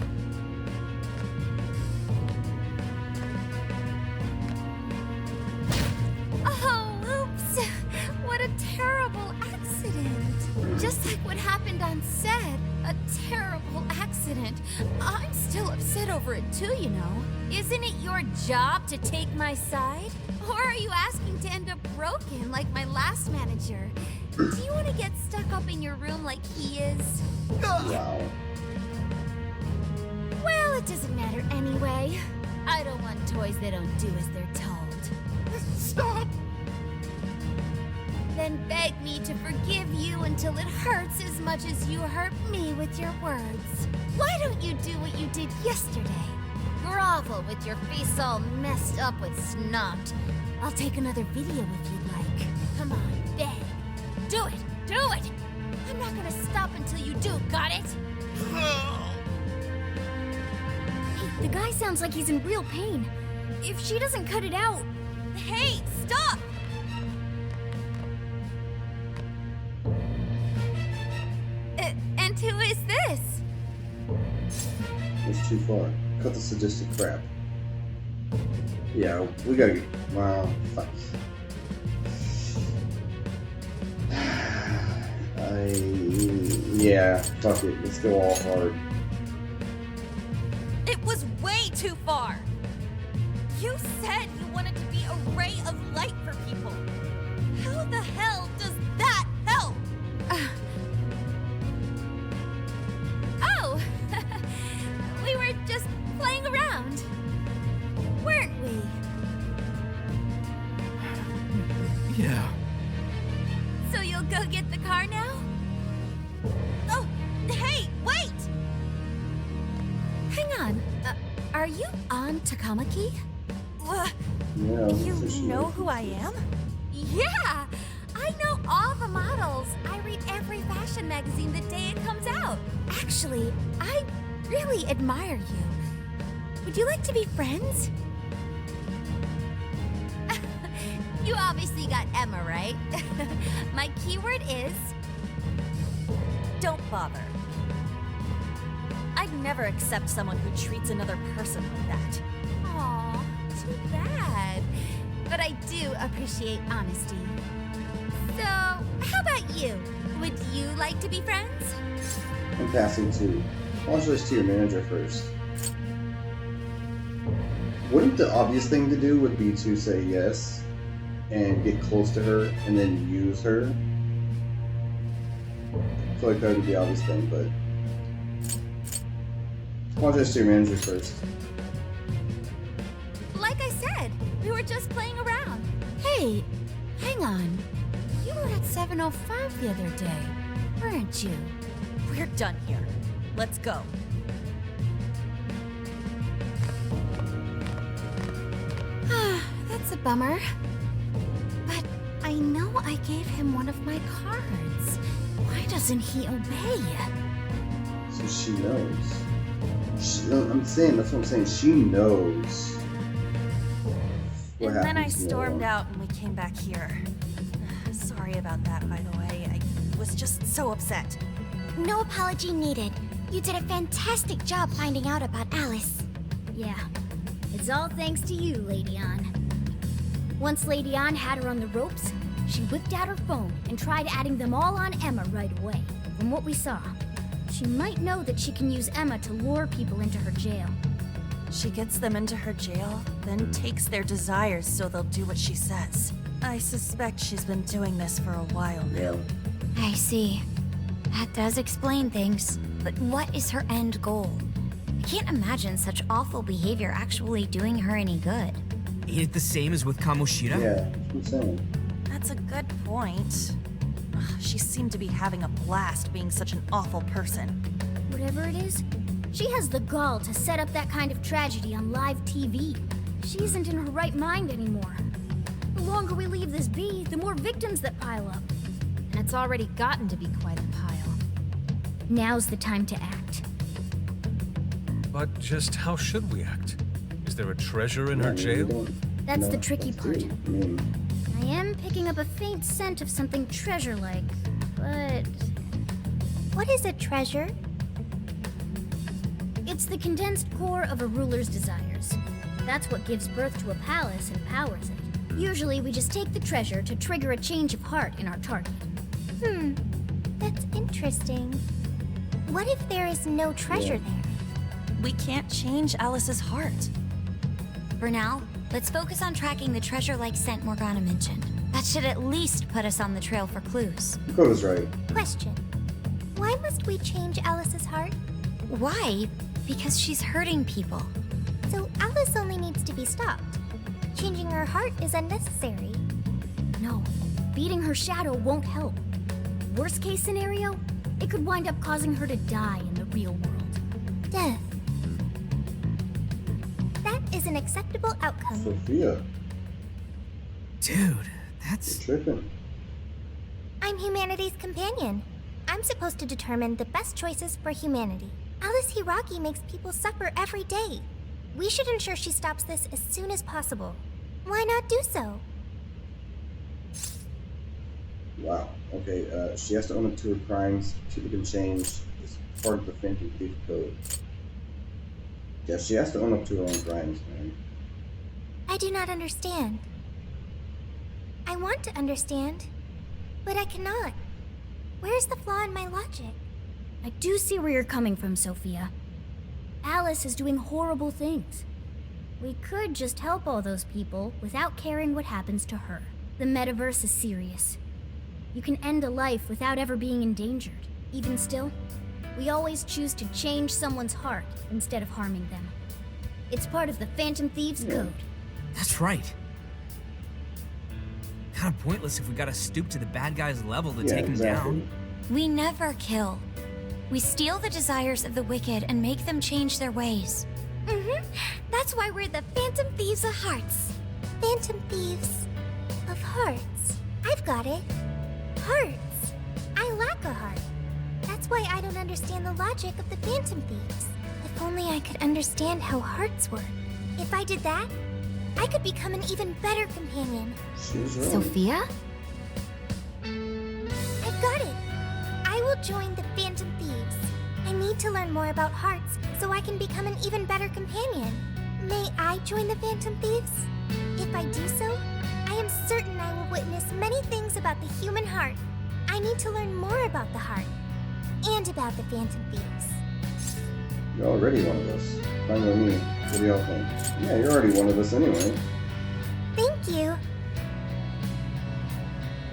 Oh, oops. What a terrible accident. Just like what happened on set. A terrible accident. I'm still upset over it too, you know. Isn't it your job to take my side? Or are you asking to end up broken like my last manager? Do you want to get stuck up in your room like he is? Wow. Well, it doesn't matter anyway. I don't want toys that don't do as they're told. Stop! Then beg me to forgive you until it hurts as much as you hurt me with your words. Why don't you do what you did yesterday? Grovel with your face all messed up with snot. I'll take another video if you'd like. Come on, beg. Do it! Do it! I'm not gonna stop until you do, got it? Hey, the guy sounds like he's in real pain. If she doesn't cut it out... Hey, stop! And who is this? It's too far. Cut the sadistic crap. Yeah, we gotta get... Wow, fuck. Yeah, fuck it. Let's go all hard. It was way too far! You said you wanted to be a ray of light for people. How the hell you'll go get the car now? Oh, hey, wait! Hang on. Are you on Takamaki? Yeah, You know who I am? Yeah! I know all the models. I read every fashion magazine the day it comes out. Actually, I really admire you. Would you like to be friends? You obviously got Emma, right? My keyword is... Don't bother. I'd never accept someone who treats another person like that. Aw, too bad. But I do appreciate honesty. So, how about you? Would you like to be friends? I'm passing to. Why don't you this to your manager first? Wouldn't the obvious thing to do would be to say yes and get close to her and then use her? I feel like that would be the obvious thing, but why don't you this to your manager first? Like I said, we were just playing around. Hey, hang on. You were at 7:05 the other day, weren't you? We're done here. Let's go. That's a bummer. But I know I gave him one of my cards. Why doesn't he obey? So she knows. I'm saying, that's what I'm saying. She knows. What And then I happens to stormed Noah. out and we came back here. Sorry about that, by the way. I was just so upset. No apology needed. You did a fantastic job finding out about Alice. Yeah, it's all thanks to you, Lady Ann. Once Lady Ann had her on the ropes, she whipped out her phone and tried adding them all on Emma right away. From what we saw, she might know that she can use Emma to lure people into her jail. She gets them into her jail, then takes their desires so they'll do what she says. I suspect she's been doing this for a while now. I see. That does explain things. But what is her end goal? I can't imagine such awful behavior actually doing her any good. Ain't it the same as with Kamoshida? Yeah, that's what I'm saying. That's a good point. She seemed to be having a blast being such an awful person. Whatever it is, she has the gall to set up that kind of tragedy on live TV. She isn't in her right mind anymore. The longer we leave this be, the more victims that pile up. And it's already gotten to be quite a pile. Now's the time to act. But just how should we act? Is there a treasure in her jail? That's the tricky part. I mean, I am picking up a faint scent of something treasure-like, but What is a treasure? it's the condensed core of a ruler's desires. That's what gives birth to a palace and powers it. Usually, we just take the treasure to trigger a change of heart in our target. That's interesting. What if there is no treasure there? We can't change Alice's heart. For now, let's focus on tracking the treasure-like scent Morgana mentioned. That should at least put us on the trail for clues. Dakota's right. Question. Why must we change Alice's heart? Why? Because she's hurting people. So Alice only needs to be stopped. Changing her heart is unnecessary. No, beating her shadow won't help. Worst case scenario, it could wind up causing her to die in the real world. Death. That is an acceptable outcome. Sophia, Dude, that's... you're tripping. I'm humanity's companion. I'm supposed to determine the best choices for humanity. Alice Hiragi makes people suffer every day. We should ensure she stops this as soon as possible. Why not do so? Wow. Okay, she has to own up to her crimes. People can change. It's part of the Phantom Thief Code. Yeah, she has to own up to her own crimes, man. I do not understand. I want to understand, but I cannot. Where's the flaw in my logic? I do see where you're coming from, Sophia. Alice is doing horrible things. We could just help all those people without caring what happens to her. The metaverse is serious. You can end a life without ever being endangered. Even still, we always choose to change someone's heart instead of harming them. It's part of the Phantom Thieves Code. That's right. Kinda pointless if we gotta stoop to the bad guy's level to Yeah, take him exactly. down. We never kill. We steal the desires of the wicked and make them change their ways. That's why we're the Phantom Thieves of Hearts. Phantom Thieves of Hearts. I've got it. Hearts. I lack a heart. That's why I don't understand the logic of the Phantom Thieves. If only I could understand how hearts work. If I did that, I could become an even better companion. She's right. Sophia? I've got it. I will join the Phantom Thieves. I need to learn more about hearts so I can become an even better companion. May I join the Phantom Thieves? If I do so, I am certain I will witness many things about the human heart. I need to learn more about the heart and about the Phantom Thieves. You're already one of us. Fine with me. What do y'all think? Yeah, you're already one of us anyway. Thank you.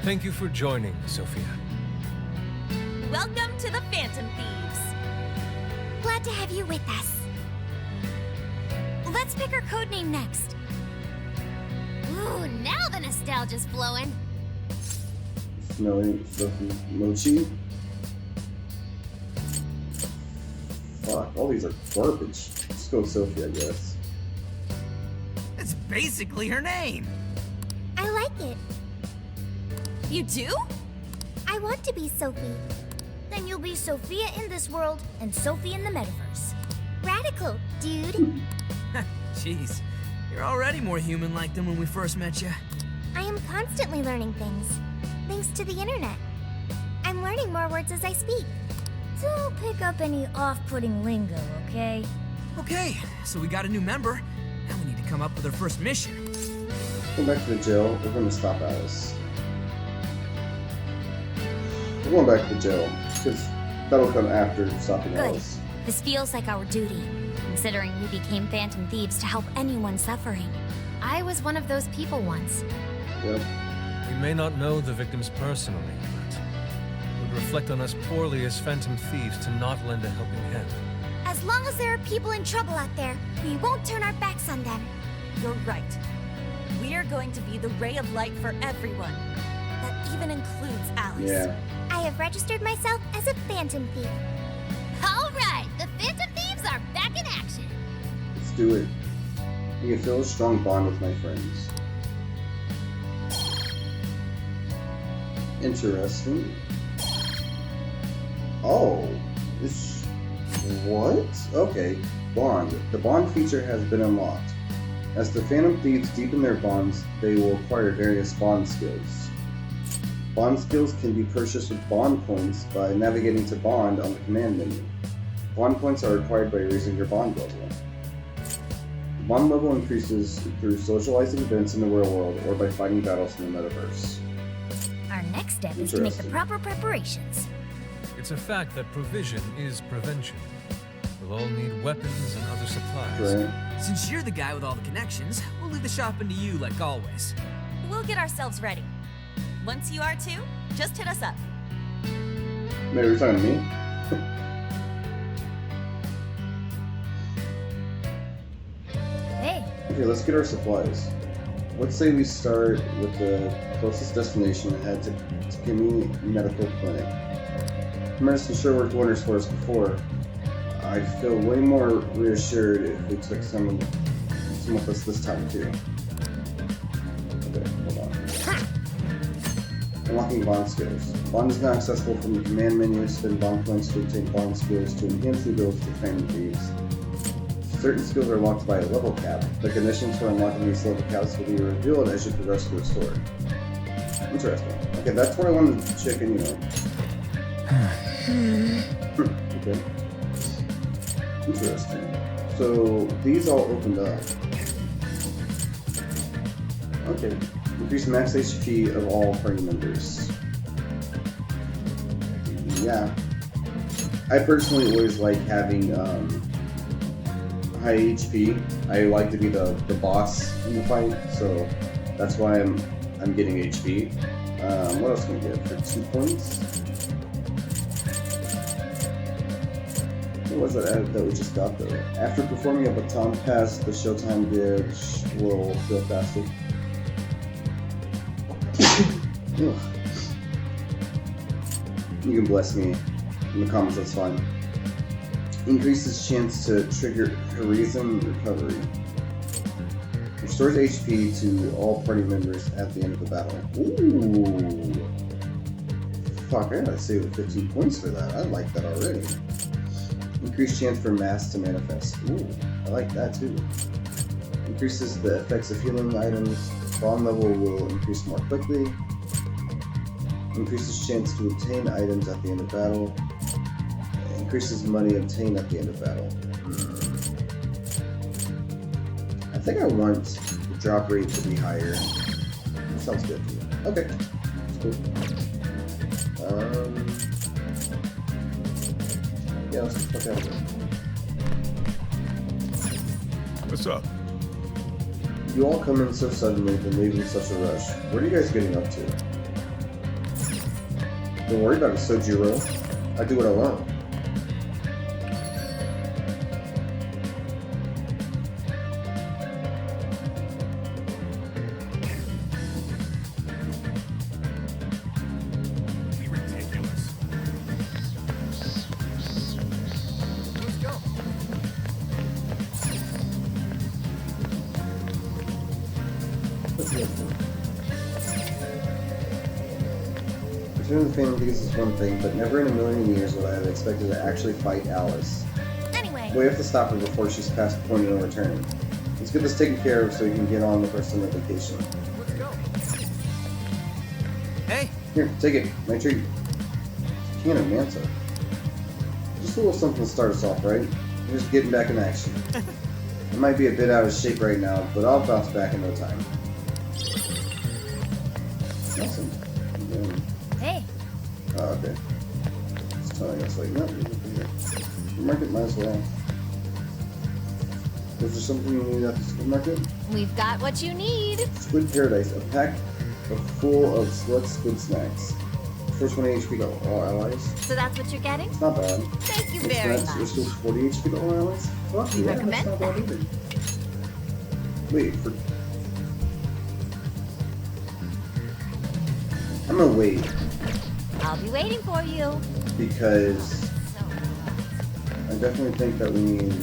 Thank you for joining, Sophia. Welcome to the Phantom Thieves. Glad to have you with us. Let's pick our codename next. Ooh, now the nostalgia's flowing. Smelling stuff mochi. Fuck, all these are garbage. Let's go with Sophie, I guess. It's basically her name. I like it. You do? I want to be Sophie. Then you'll be Sophia in this world and Sophie in the metaverse. Radical, dude. Jeez, you're already more human-like than when we first met you. I am constantly learning things, thanks to the internet. I'm learning more words as I speak. Don't pick up any off-putting lingo, okay? Okay, so we got a new member. Now we need to come up with our first mission. Go back to the jail. We're going to stop Alice. We're going back to the jail, because that'll come after stopping Good. Alice. This feels like our duty, considering we became Phantom Thieves to help anyone suffering. I was one of those people once. Yep. We may not know the victims personally, but it would reflect on us poorly as Phantom Thieves to not lend a helping hand. As long as there are people in trouble out there, we won't turn our backs on them. You're right. We're going to be the ray of light for everyone. That even includes Alice. Yeah. I have registered myself as a Phantom Thief. All right, the Phantom Thieves are back in action. Let's do it. I can feel a strong bond with my friends. Interesting. Oh, this. What? Okay, bond. The bond feature has been unlocked. As the Phantom Thieves deepen their bonds, they will acquire various bond skills. Bond skills can be purchased with bond points by navigating to bond on the command menu. Bond points are acquired by raising your bond level. The bond level increases through socializing events in the real world or by fighting battles in the metaverse. Our next step is to make the Interesting. proper preparations. It's a fact that provision is prevention. We'll all need weapons and other supplies. Right? Since you're the guy with all the connections, we'll leave the shopping to you like always. We'll get ourselves ready. Once you are too, just hit us up. Maybe you're talking to me? Hey, Okay, let's get our supplies. Let's say we start with the closest destination and head to Takemi Medical Clinic. Medicine sure worked wonders for us before. I feel way more reassured if we took some with us this time too. Okay, hold on. Unlocking bond skills. Bond is now accessible from the command menu. Spend bond points to obtain bond skills to enhance the ability to Phantom Thieves. Certain skills are locked by a level cap. The conditions for unlocking these level caps will be revealed as you progress through the story. Interesting. Okay, that's what I wanted to check anyway. Okay. Interesting. So these all opened up. Okay. Increase max HP of all party members. Yeah. I personally always like having high HP. I like to be the boss in the fight, so that's why I'm getting HP. What else can we get for 2 points? What was that that we just got though? After performing a baton pass, the showtime gauge will feel faster. Ugh. You can bless me in the comments, that's fine. Increases chance to trigger heroism recovery. Restores HP to all party members at the end of the battle. Ooh. Fuck, I gotta save 15 points for that. I like that already. Increased chance for mass to manifest. Ooh, I like that too. Increases the effects of healing items. Bond level will increase more quickly. Increases chance to obtain items at the end of battle. Increases money obtained at the end of battle. I think I want the drop rate to be higher. That sounds good to me. Okay. That's cool. Yeah, let's just fuck out of here. What's up? You all come in so suddenly and leave in such a rush. What are you guys getting up to? Don't worry about it, Sojiro. I do what I want. Be ridiculous. Let's go. Return of the Phantom Thieves is one thing, but never in a million years would I have expected to actually fight Alice. Anyway, We have to stop her before she's past the point of no return. Let's get this taken care of so we can get on with our summer vacation. Let's go. Hey, Here, take it. My treat. Can of Manta. Just a little something to start us off, right? We're just getting back in action. I might be a bit out of shape right now, but I'll bounce back in no time. Awesome. Hey, Oh, okay. It's telling us, like, no, supermarket might as well. Was there something you need at the supermarket? We've got what you need. Squid Paradise, a pack full of select squid snacks. First 1 HP to all allies. So that's what you're getting? It's not bad. Thank you Squid very snacks much. restores 40 HP to all allies? Fuck We yeah, recommend that's not bad that. either. Wait, for... I'm gonna wait, I'll be waiting for you. because I definitely think that we need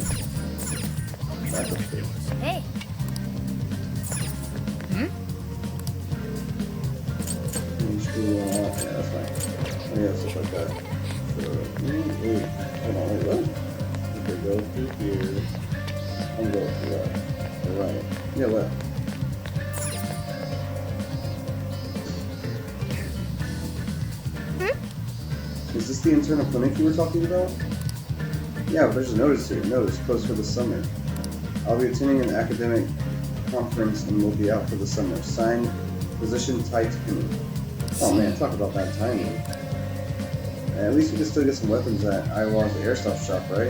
backup space. hey. Yeah, that's fine. Oh, yeah, stuff like that. So, wait, hold on, wait, what? Okay, go through here. I'm going through that. Alright. Yeah, left. Is this the internal clinic you were talking about? Yeah, but there's a notice here. Notice, closed for the summer. I'll be attending an academic conference and will be out for the summer. Signed, Physician Tight Penny. Oh man, talk about bad timing. At least we can still get some weapons at Iowa's airsoft shop, right?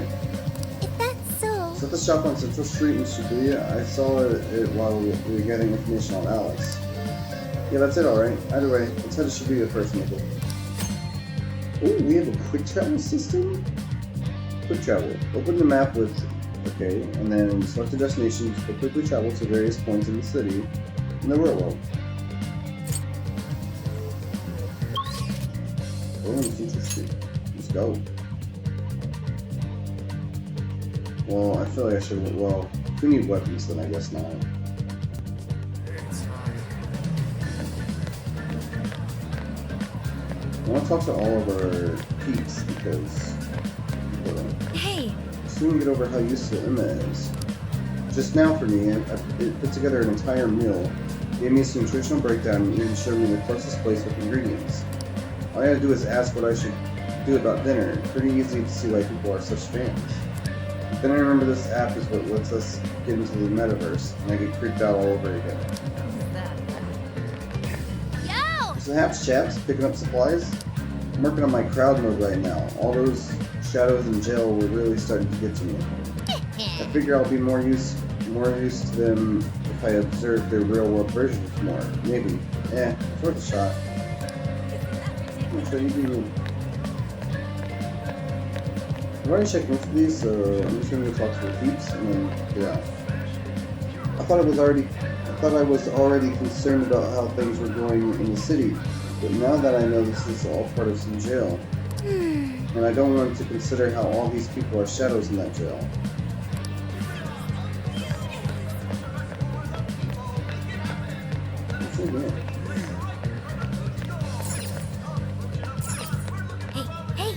if that's so, Is that the shop on Central Street in Shibuya? I saw it while we were getting information on Alex. Yeah, that's it, alright. Either way, let's head to Shibuya first, Nickel. Ooh, we have a quick travel system? Quick travel. Open the map with... Okay, and then select the destination to quickly travel to various points in the city in the real world. Oh, on Central Street. Let's go. Well, I feel like I should... Well, if we need weapons, then I guess not. I want to talk to all of our peeps because Hey, soon get over how useful Emma is. Just now for me, it put together an entire meal, gave me some nutritional breakdown, and even showed me the closest place with ingredients. All I gotta do is ask what I should do about dinner. Pretty easy to see why people are such fans. But then I remember this app is what lets us get into the metaverse, and I get creeped out all over again. Yo! So haps, chaps, picking up supplies. I'm working on my crowd mode right now. All those shadows in jail were really starting to get to me. I figure I'll be more used to them if I observe their real world versions more. Maybe. It's worth a shot. I'm gonna show you the... I've already checked most of these, so I'm just gonna go talk to the peeps and then get out. I thought I was already concerned about how things were going in the city. But now that I know this is all part of some jail, and I don't want to consider how all these people are shadows in that jail. What's in here? Hey,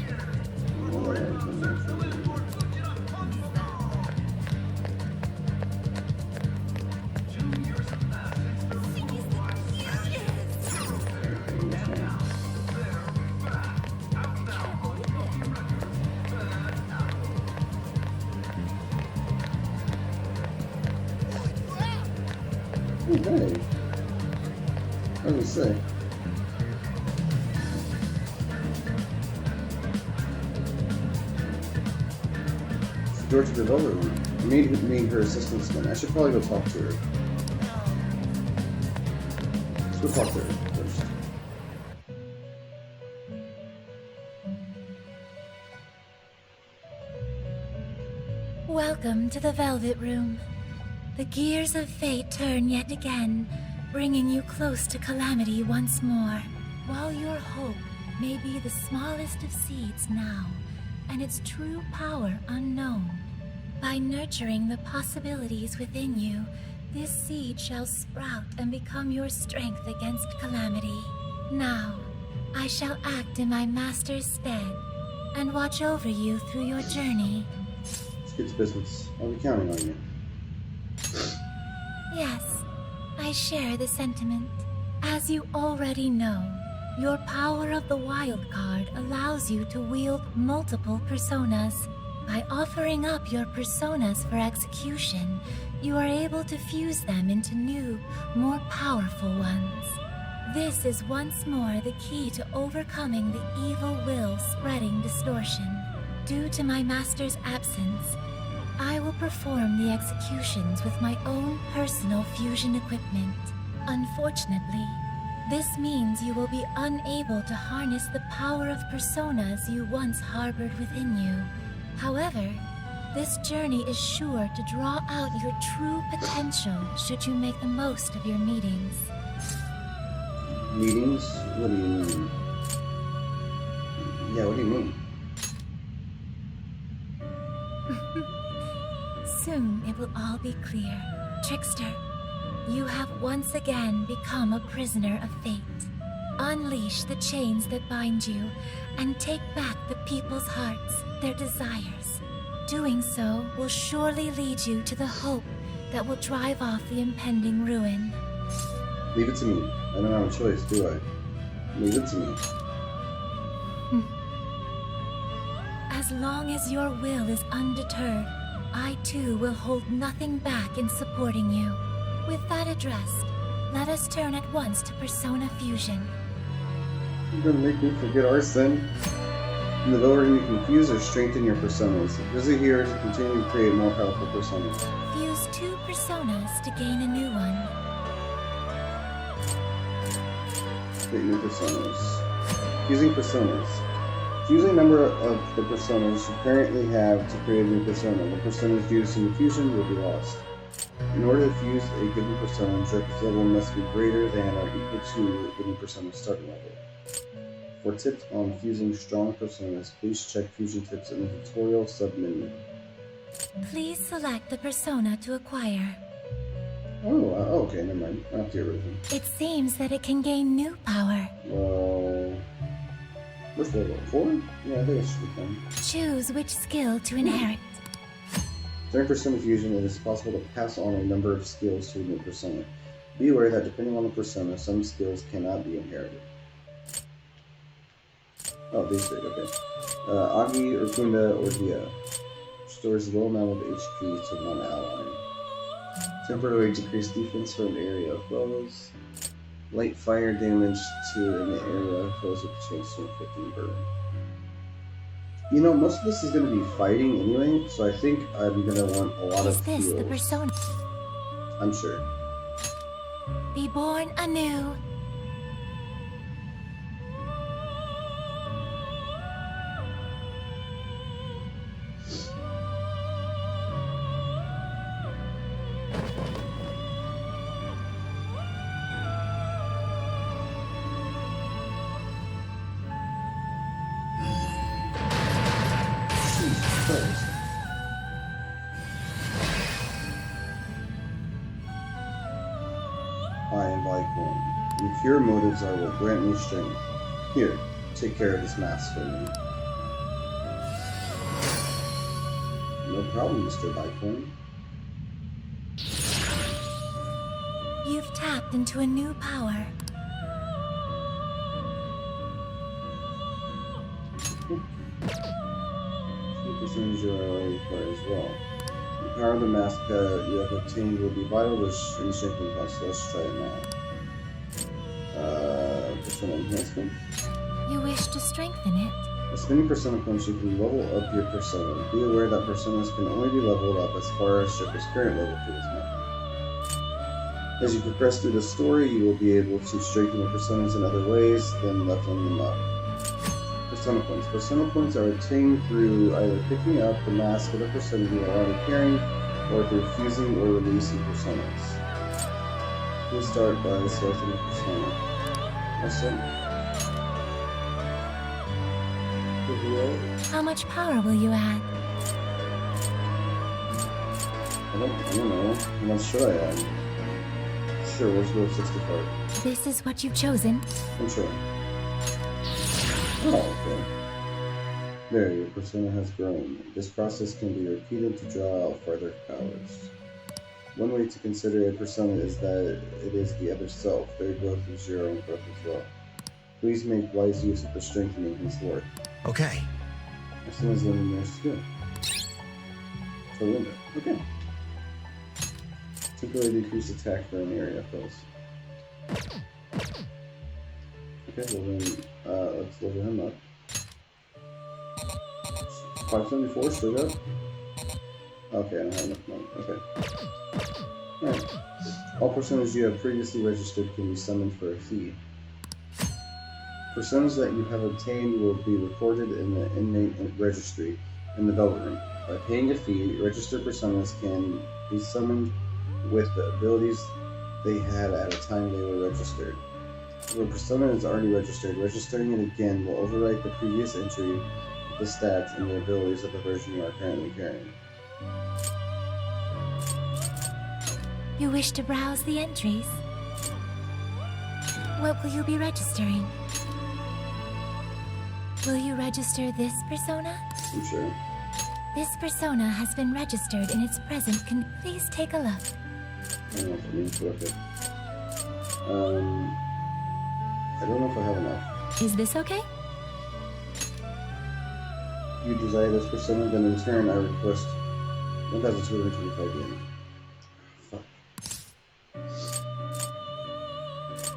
Hey, what does it say? It's the door to the velvet room. I need her assistance again. I should probably go talk to her. Let's go talk to her first. Welcome to the Velvet Room. The gears of fate turn yet again, bringing you close to calamity once more. While your hope may be the smallest of seeds now, and its true power unknown, by nurturing the possibilities within you, this seed shall sprout and become your strength against calamity. Now, I shall act in my master's stead, and watch over you through your journey. Let's get to business. I'll be counting on you. Yes, I share the sentiment. As you already know, your power of the wild card allows you to wield multiple personas. By offering up your personas for execution, you are able to fuse them into new, more powerful ones. This is once more the key to overcoming the evil will spreading distortion. Due to my master's absence, I will perform the executions with my own personal fusion equipment. Unfortunately, this means you will be unable to harness the power of personas you once harbored within you. However, this journey is sure to draw out your true potential should you make the most of your meetings. Meetings? What do you mean? Yeah, what do you mean? Soon it will all be clear. Trickster, you have once again become a prisoner of fate. Unleash the chains that bind you, and take back the people's hearts, their desires. Doing so will surely lead you to the hope that will drive off the impending ruin. Leave it to me. I don't have a choice, do I? Leave it to me. As long as your will is undeterred, I too will hold nothing back in supporting you. With that addressed, let us turn at once to Persona Fusion. You're gonna make me forget our sin. In the lower you confuse or strengthen your personas. Visit here to continue to create more powerful personas. Fuse 2 personas to gain a new one. Create new personas. Fusing personas. Fuse a number of the personas you currently have to create a new persona. The personas used in the fusion will be lost. In order to fuse a given persona, the level must be greater than or equal to the new persona's starting level. For tips on fusing strong personas, please check fusion tips in the tutorial submenu. Please select the persona to acquire. Oh, okay, never mind. I have to get rid of him. It seems that it can gain new power. Well, what's level 4? Yeah, I think it should be fun. Choose which skill to inherit. During persona fusion, it is possible to pass on a number of skills to a new persona. Be aware that depending on the persona, some skills cannot be inherited. Oh, these three, okay. Agi, Urkunda, or Dia. Restores a low amount of HP to one ally. Temporarily decrease defense for an area of foes. Light fire damage to an area of foes with a chance to inflict and burn. You know, most of this is going to be fighting anyway, so I think I'm going to want a lot of heals. Is this the persona? I'm sure. Be born anew. Pure motives are what grant me strength. Here, take care of this mask for me. No problem, Mr. Bicorn. You've tapped into a new power. Percentage you are already acquired as well. The power of the mask you have obtained will be vital to strengthening us. Let's try it now. Persona enhancement. You wish to strengthen it? By spending persona points, you can level up your persona. Be aware that personas can only be leveled up as far as Striker's current level through this method. As you progress through the story, you will be able to strengthen your personas in other ways than leveling them up. Persona points. Persona points are obtained through either picking up the mask of the persona you are already carrying, or through fusing or releasing personas. We'll start by selecting a persona. How much power will you add? I don't know. How much should I add? Sure, let's go with 65. This is what you've chosen. I'm sure. Oh, okay. There, your persona has grown. This process can be repeated to draw out further powers. One way to consider a persona is that it is the other self. Their growth is your own growth as well. Please make wise use of the strengthening henceforth. Okay. Personas learning their skill. For Linda. Okay. Temporarily decrease attack for an area foes. Okay, well then, let's level him up. 574, straight up. Okay, I don't have enough money. Okay. Alright. All personas you have previously registered can be summoned for a fee. Personas that you have obtained will be recorded in the inmate registry in the Velvet Room. By paying a fee, registered personas can be summoned with the abilities they had at a time they were registered. If a persona is already registered, registering it again will overwrite the previous entry with the stats and the abilities of the version you are currently carrying. You wish to browse the entries? What will you be registering? Will you register this persona? I'm sure. This persona has been registered in its present. Can you please take a look? I don't know if it means worth it. I don't know if I have enough. Is this okay? You desire this persona, then in turn I request 1,225 yen. Fuck.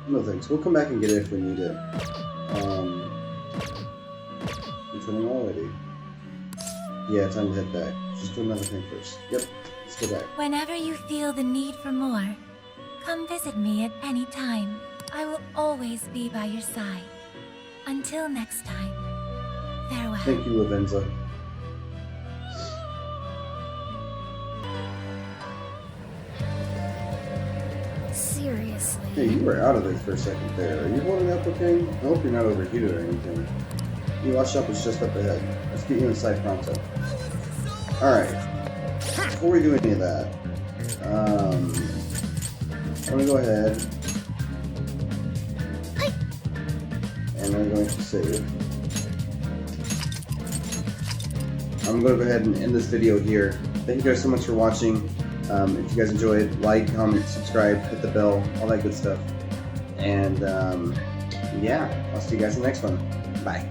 No thanks. We'll come back and get it if we need it. Returning already. Yeah, time to head back. Just do another thing first. Yep, let's go back. Whenever you feel the need for more, come visit me at any time. I will always be by your side. Until next time, farewell. Thank you, Lavenza. Seriously. Hey, you were out of it for a second there. Are you holding up okay? I hope you're not overheated or anything. You watch up, it's just up ahead. Let's get you inside pronto. Alright. Before we do any of that, I'm gonna go ahead and I'm going to save. I'm going to go ahead and end this video here. Thank you guys so much for watching. If you guys enjoyed, like, comment, subscribe, hit the bell, all that good stuff. And yeah, I'll see you guys in the next one. Bye.